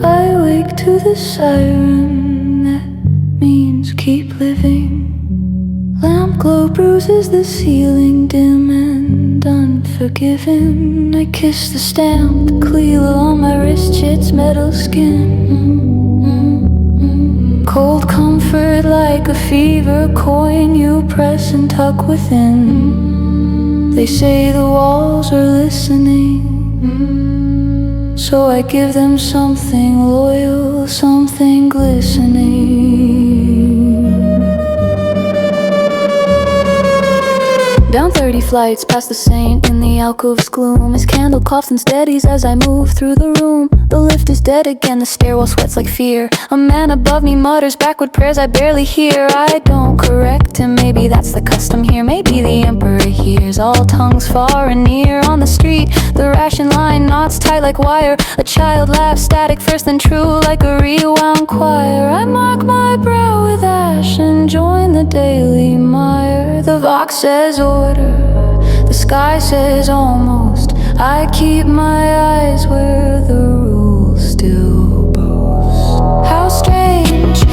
I wake to the siren, that means keep living. Lamp glow bruises the ceiling, dim and unforgiving. I kiss the stamped cleaver on my wrist, its metal skin. Cold comfort like a fever coin you press and tuck within. They say the walls are listening, so I give them something loyal, something glistening. Down 30 flights past the saint in the alcove's gloom. His candle coughs and steadies as I move through the room. The lift is dead again, the stairwell sweats like fear. A man above me mutters backward prayers I barely hear. I don't correct him, maybe that's the custom here. Maybe the emperor hears all tongues far and near. On the street, the ration line knots tight like wire. A child laughs static first then true like a rewound choir. I mark my brow with ash and join the daily mire. The Vox says order, the sky says almost. I keep my eyes where the rules still boast. How strange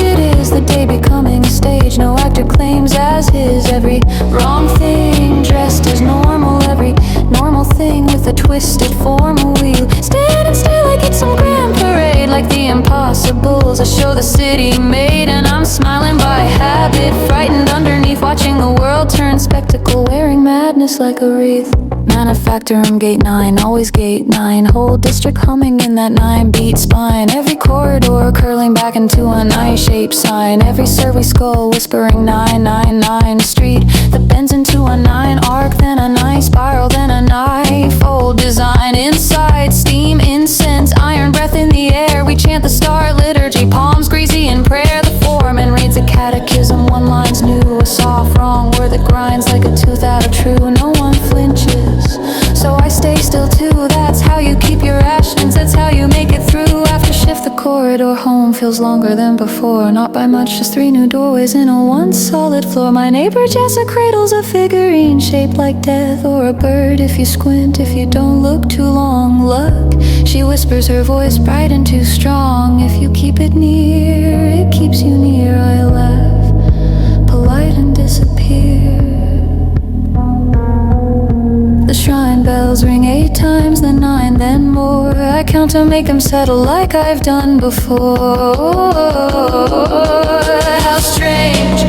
it is, the day becoming a stage. No actor claims as his every wrong thing dressed as normal. Every normal thing with a twisted formal wheel. Standing still like it's some grand parade, like the impossibles, a show the city made. And I'm smiling by habit, frightened underneath, watching the world turn spectacle, wearing madness like a wreath. Manufacturum gate 9, always gate 9. Whole district humming in that 9-beat spine. Every corridor curling back into a eye-shaped sign. Every survey skull whispering 999. A street that bends into a 9 arc, then a 9 spiral, then a Ninefold design. Inside, steam, incense, iron breath in the air. We chant the star liturgy, palms greasy in prayer. The foreman reads a catechism, one line's new. A soft wrong word that grinds like a tooth out of true. No one flinches, so I stay still too. That's how you keep your rations, that's how you make it through. After shift, the corridor home feels longer than before. Not by much, just 3 new doorways in a one solid floor. My neighbor Jessa cradles a figurine shaped like death, or a bird if you squint, if you don't look too long. Look, she whispers, her voice bright and too strong. If you keep it near, it keeps you near. I laugh, polite and disappear. The shrine bells ring 8 times, then 9, then more. I count to make them settle like I've done before. How strange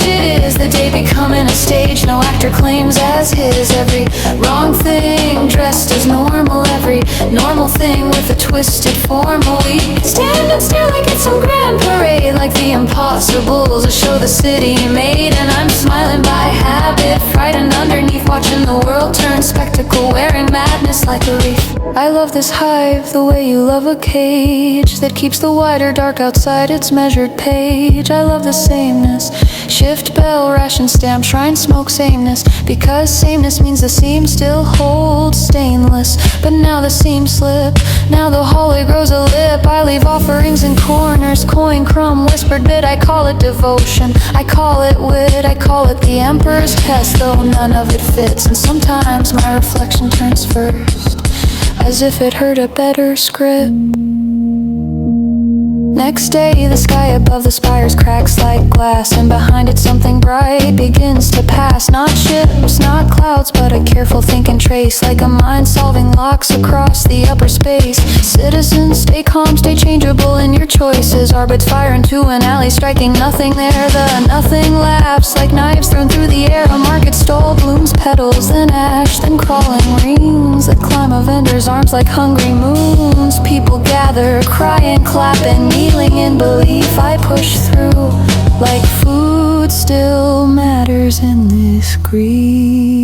it is, the day becoming a stage. No actor claims as his every wrong thing dressed as normal. Every normal thing with a twisted formal. We stand and stare like it's some grand parade, like the impossibles, a show the city made. And I'm smiling by habit, frightened underneath, watching the world turn spectacle, wearing madness like a wreath. I love this hive, the way you love a cage that keeps the wider dark outside its measured page. I love the sameness, shift bell, ration stamp, shrine smoke, sameness. Because sameness means the seam still holds stainless. But now the seam slip, now the holly grows a lip. I leave offerings in corners, coin, crumb, whispered bit. I call it devotion, I call it wit, I call it the emperor's test, though none of it fits. And sometimes my reflection turns first, as if it heard a better script. Next day, the sky above the spires cracks like glass, and behind it something bright begins to pass. Not ships, not clouds, but a careful thinking trace, like a mind solving locks across the upper space. Citizens, stay calm, stay changeable in your choices. Arbits fire into an alley, striking nothing there. The nothing laughs like knives thrown through the air. A market stall blooms petals, then ash, then crawling rings that climb a vendor's arms like hungry moons. People gather, crying, clapping, kneeling in belief. I push through like food still matters in this grief.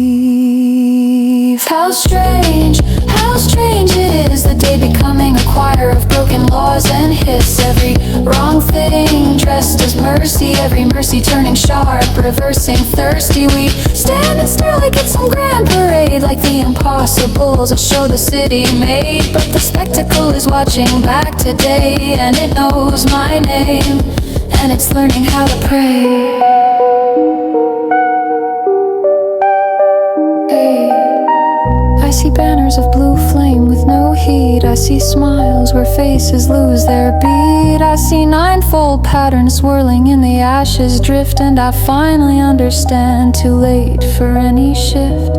How strange it is, the day becoming a choir of broken laws and hiss. Every wrong thing dressed as mercy, every mercy turning sharp, reversing thirsty. We stand and stare like it's some grand parade, like the impossibles, a show the city made. But the spectacle is watching back today, and it knows my name, and it's learning how to pray. I see banners of blue flame with no heat. I see smiles where faces lose their beat. I see ninefold patterns swirling in the ashes drift, and I finally understand, too late for any shift.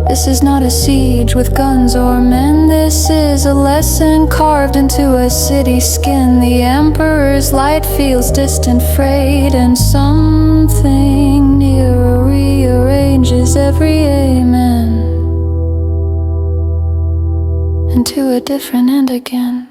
This is not a siege with guns or men. This is a lesson carved into a city's skin. The emperor's light feels distant, frayed, and something nearer rearranges every amen into a different end again.